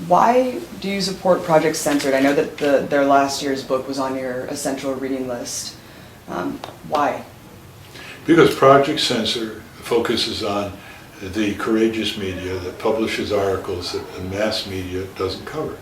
Why do you support Project Censored? I know that their last year's book was on your essential reading list. Why? Because Project Censored focuses on the courageous media that publishes articles that the mass media doesn't cover.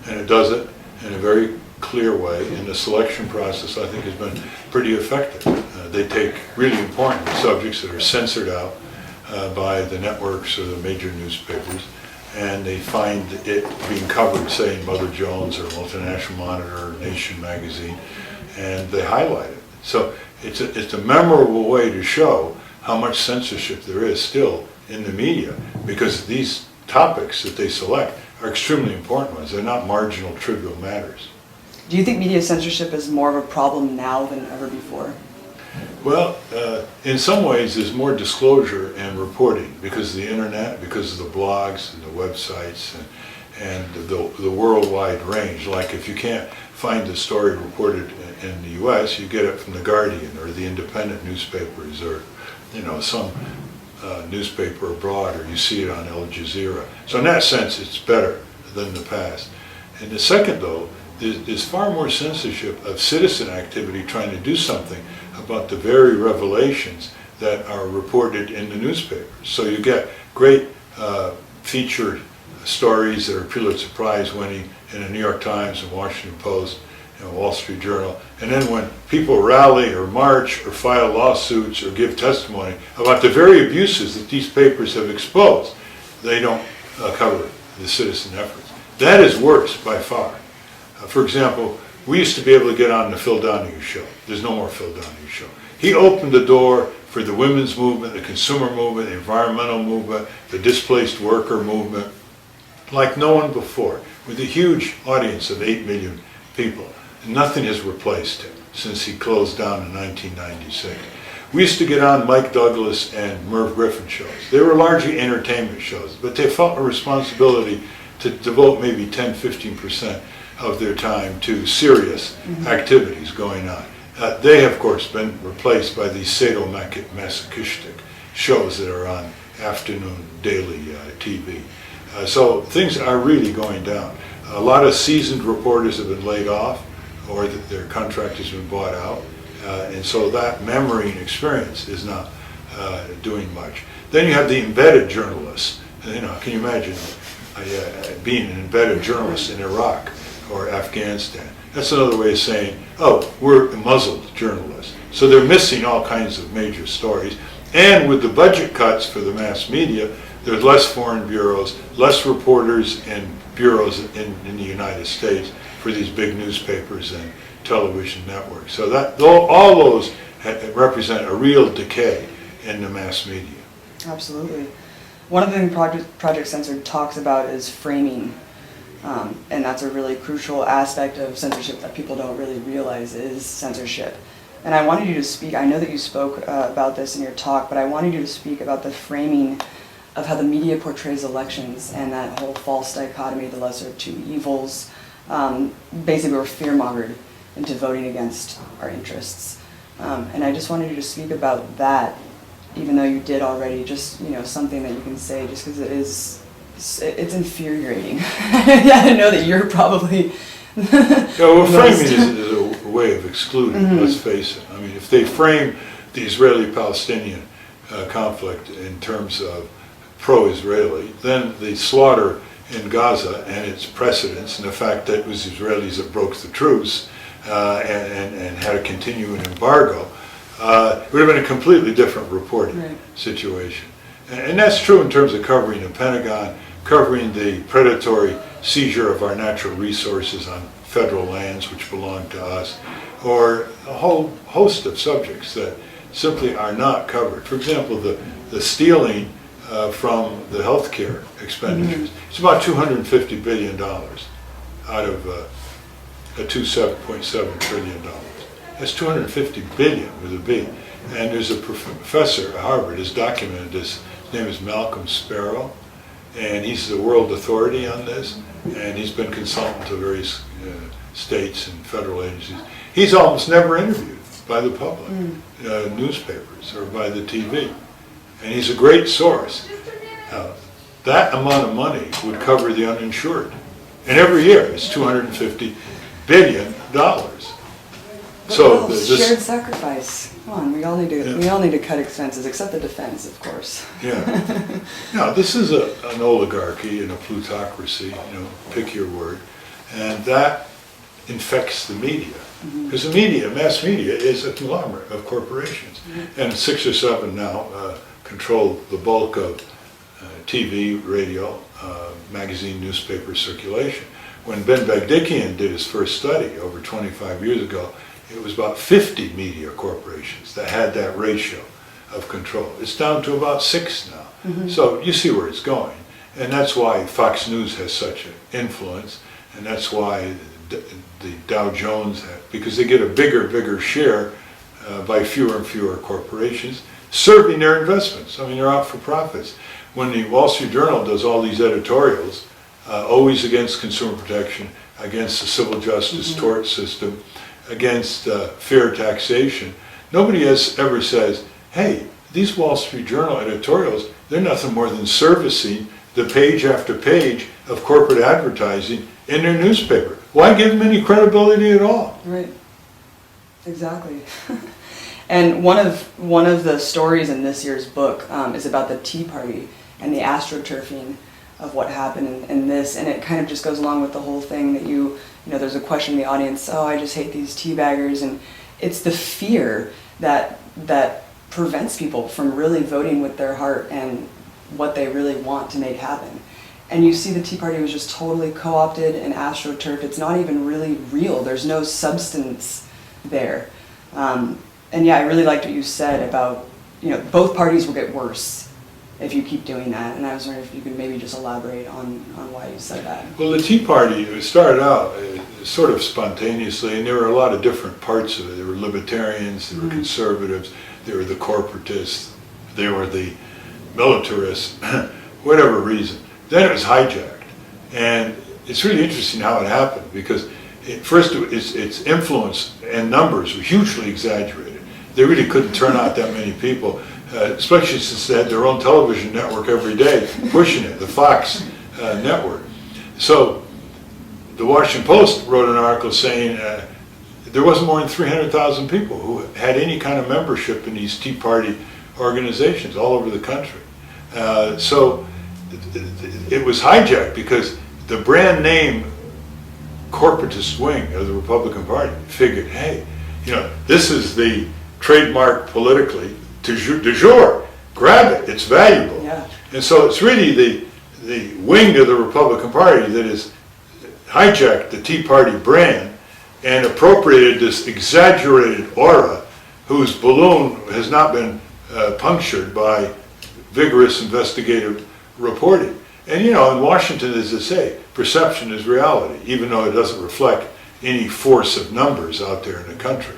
And it does it in a very clear way, and the selection process I think has been pretty effective. They take really important subjects that are censored out by the networks or the major newspapers, and they find it being covered, say, in Mother Jones or Multinational Monitor or Nation magazine, and they highlight it. So it's a memorable way to show how much censorship there is still in the media, because these topics that they select are extremely important ones. They're not marginal, trivial matters. Do you think media censorship is more of a problem now than ever before? Well, in some ways there's more disclosure and reporting because of the internet, because of the blogs and the websites and the worldwide range. Like if you can't find the story reported in the US, you get it from The Guardian or the independent newspapers or some newspaper abroad, or you see it on Al Jazeera. So in that sense it's better than the past. And the second though, there's far more censorship of citizen activity trying to do something about the very revelations that are reported in the newspapers. So you get great featured stories that are Pulitzer Prize winning in the New York Times and Washington Post and Wall Street Journal. And then when people rally or march or file lawsuits or give testimony about the very abuses that these papers have exposed, they don't cover the citizen efforts. That is worse by far. For example, we used to be able to get on the Phil Donahue show. There's no more Phil Donahue show. He opened the door for the women's movement, the consumer movement, the environmental movement, the displaced worker movement, like no one before, with a huge audience of 8 million people. Nothing has replaced him since he closed down in 1996. We used to get on Mike Douglas and Merv Griffin shows. They were largely entertainment shows, but they felt a responsibility to devote maybe 10-15% of their time to serious activities going on. They have, of course, been replaced by these sadomasochistic shows that are on afternoon daily TV. So things are really going down. A lot of seasoned reporters have been laid off, or that their contract has been bought out, and so that memory and experience is not doing much. Then you have the embedded journalists. Can you imagine being an embedded journalist in Iraq or Afghanistan? That's another way of saying, oh, we're muzzled journalists. So they're missing all kinds of major stories. And with the budget cuts for the mass media, there's less foreign bureaus, less reporters in bureaus in the United States for these big newspapers and television networks. So that all those represent a real decay in the mass media. Absolutely. One of the things Project Censored talks about is framing. And that's a really crucial aspect of censorship that people don't really realize is censorship. And I wanted you to speak, I know that you spoke about this in your talk, but I wanted you to speak about the framing of how the media portrays elections and that whole false dichotomy, the lesser of two evils. Basically, we're fear-mongered into voting against our interests. And I just wanted you to speak about that, even though you did already, just something that you can say, just because it's infuriating. Yeah, I know that you're probably... framing is a way of excluding, let's face it. I mean, if they frame the Israeli-Palestinian conflict in terms of pro-Israeli, then the slaughter in Gaza and its precedents and the fact that it was Israelis that broke the truce and had to continue an embargo, it would have been a completely different reporting situation. And that's true in terms of covering the Pentagon, covering the predatory seizure of our natural resources on federal lands which belong to us, or a whole host of subjects that simply are not covered. For example, the stealing from the healthcare expenditures. It's about $250 billion out of a $2.7 trillion. That's $250 billion with a B. And there's a professor at Harvard has documented this. His name is Malcolm Sparrow, and he's the world authority on this, and he's been consultant to various states and federal agencies. He's almost never interviewed by the public, newspapers, or by the TV. And he's a great source. that amount of money would cover the uninsured. And every year, it's $250 billion. So shared sacrifice. Come on, we all need to cut expenses, except the defense, of course. Yeah. Now, this is an oligarchy and a plutocracy, pick your word, and that infects the media. Because the media, mass media, is a conglomerate of corporations. And 6 or 7 now control the bulk of TV, radio, magazine, newspaper circulation. When Ben Bagdikian did his first study over 25 years ago, it was about 50 media corporations that had that ratio of control. It's down to about 6 now. So you see where it's going. And that's why Fox News has such an influence, and that's why the Dow Jones, because they get a bigger share by fewer and fewer corporations serving their investments. I mean, they're out for profits. When the Wall Street Journal does all these editorials, always against consumer protection, against the civil justice tort system, against fair taxation, nobody ever says, hey, these Wall Street Journal editorials, they're nothing more than servicing the page after page of corporate advertising in their newspaper. Why give them any credibility at all? Right. Exactly. And one of the stories in this year's book is about the Tea Party and the astroturfing of what happened in this, and it kind of just goes along with the whole thing that there's a question in the audience, oh, I just hate these teabaggers, and it's the fear that prevents people from really voting with their heart and what they really want to make happen. And you see the Tea Party was just totally co-opted and astroturfed. It's not even really real. There's no substance there. And yeah, I really liked what you said about, both parties will get worse if you keep doing that. And I was wondering if you could maybe just elaborate on why you said that. Well, the Tea Party started out sort of spontaneously, and there were a lot of different parts of it. There were libertarians, there were conservatives, there were the corporatists, there were the militarists, whatever reason. Then it was hijacked. And it's really interesting how it happened, because first its influence and numbers were hugely exaggerated. They really couldn't turn out that many people, especially since they had their own television network every day pushing it, the Fox network. So the Washington Post wrote an article saying there wasn't more than 300,000 people who had any kind of membership in these Tea Party organizations all over the country. So it was hijacked because the brand name corporatist wing of the Republican Party figured, hey, this is the trademark politically du jour. Grab it, it's valuable. Yeah. And so it's really the wing of the Republican Party that has hijacked the Tea Party brand and appropriated this exaggerated aura whose balloon has not been punctured by vigorous investigative reporting. And in Washington, as they say, perception is reality, even though it doesn't reflect any force of numbers out there in the country.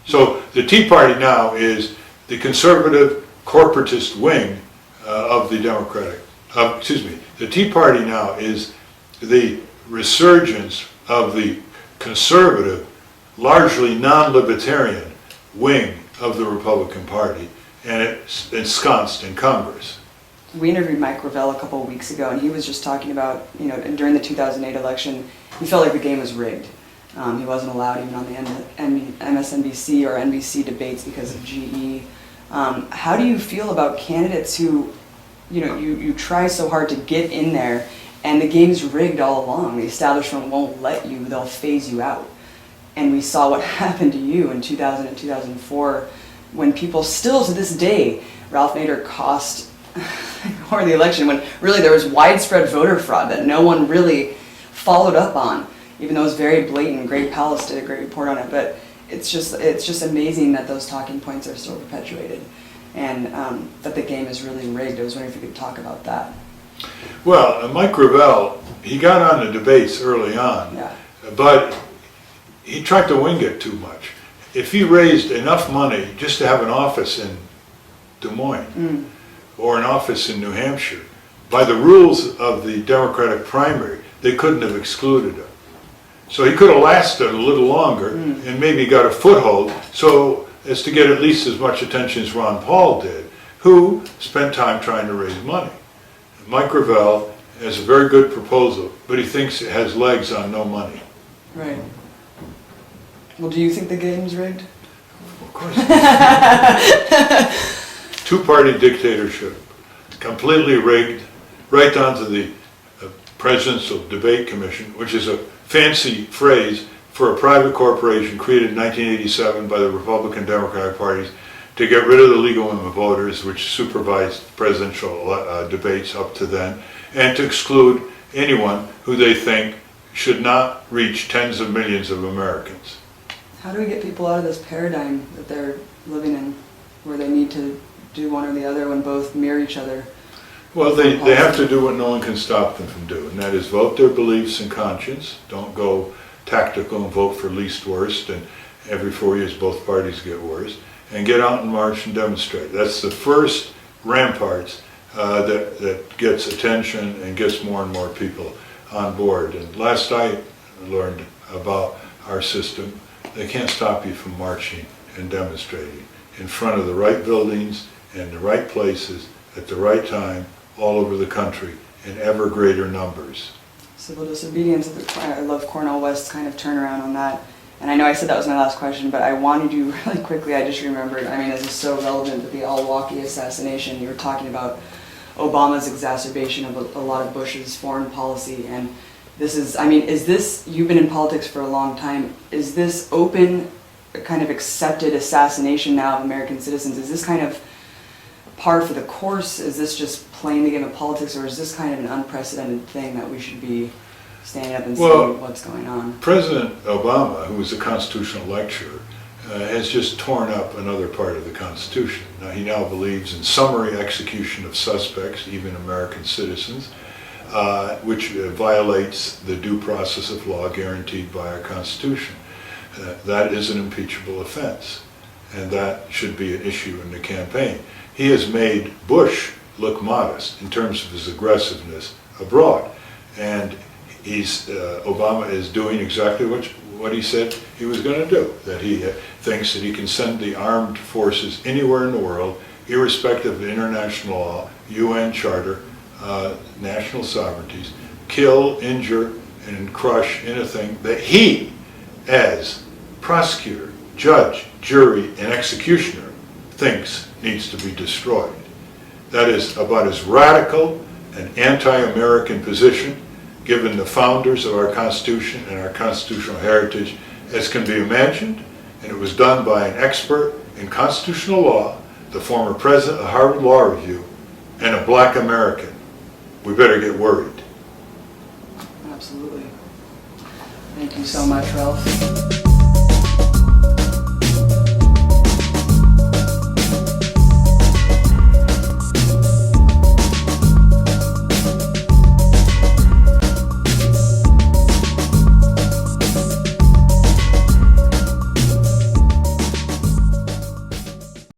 So the Tea Party now is the conservative corporatist wing of the Democratic, the Tea Party now is the resurgence of the conservative, largely non-libertarian wing of the Republican Party, and it's ensconced in Congress. We interviewed Mike Gravel a couple of weeks ago, and he was just talking about, during the 2008 election, he felt like the game was rigged. He wasn't allowed even on the MSNBC or NBC debates because of GE. How do you feel about candidates who, you try so hard to get in there, and the game's rigged all along? The establishment won't let you, they'll phase you out. And we saw what happened to you in 2000 and 2004, when people still, to this day, Ralph Nader cost or the election, when really there was widespread voter fraud that no one really followed up on, even though it was very blatant. Greg Palast did a great report on it, but it's just amazing that those talking points are still perpetuated, and that the game is really rigged. I was wondering if you could talk about that. Well, Mike Gravel, he got on the debates early on, but he tried to wing it too much. If he raised enough money just to have an office in Des Moines, or an office in New Hampshire, by the rules of the Democratic primary, they couldn't have excluded him. So he could have lasted a little longer and maybe got a foothold so as to get at least as much attention as Ron Paul did, who spent time trying to raise money. Mike Gravel has a very good proposal, but he thinks it has legs on no money. Right. Well, do you think the game's rigged? Of course. Two-party dictatorship, completely rigged, right down to the Presidential Debate Commission, which is a fancy phrase for a private corporation created in 1987 by the Republican Democratic parties to get rid of the League of Women Voters, which supervised presidential debates up to then, and to exclude anyone who they think should not reach tens of millions of Americans. How do we get people out of this paradigm that they're living in, where they need to do one or the other when both mirror each other? Well, they have to do what no one can stop them from doing, and that is vote their beliefs and conscience. Don't go tactical and vote for least worst, and every 4 years both parties get worse, and get out and march and demonstrate. That's the first ramparts that gets attention and gets more and more people on board. And last I learned about our system, they can't stop you from marching and demonstrating in front of the right buildings and the right places at the right time all over the country in ever greater numbers. Civil disobedience, I love Cornel West's kind of turnaround on that. And I know I said that was my last question, but I wanted you really quickly, I just remembered, I mean, this is so relevant, but the al-Awlaki assassination, you were talking about Obama's exacerbation of a lot of Bush's foreign policy, and this is, I mean, is this, you've been in politics for a long time, is this open, kind of accepted assassination now of American citizens, is this kind of par for the course? Is this just playing the game of politics, or is this kind of an unprecedented thing that we should be standing up and seeing what's going on? President Obama, who was a constitutional lecturer, has just torn up another part of the Constitution. Now, he now believes in summary execution of suspects, even American citizens, which violates the due process of law guaranteed by our Constitution. That is an impeachable offense, and that should be an issue in the campaign. He has made Bush look modest in terms of his aggressiveness abroad, and Obama is doing exactly what he said he was going to do, that he thinks that he can send the armed forces anywhere in the world, irrespective of international law, UN Charter, national sovereignties, kill, injure, and crush anything that he, as prosecutor, judge, jury, and executioner, thinks needs to be destroyed. That is about as radical an anti-American position, given the founders of our Constitution and our constitutional heritage, as can be imagined, and it was done by an expert in constitutional law, the former president of Harvard Law Review, and a black American. We better get worried. Absolutely. Thank you so much, Ralph.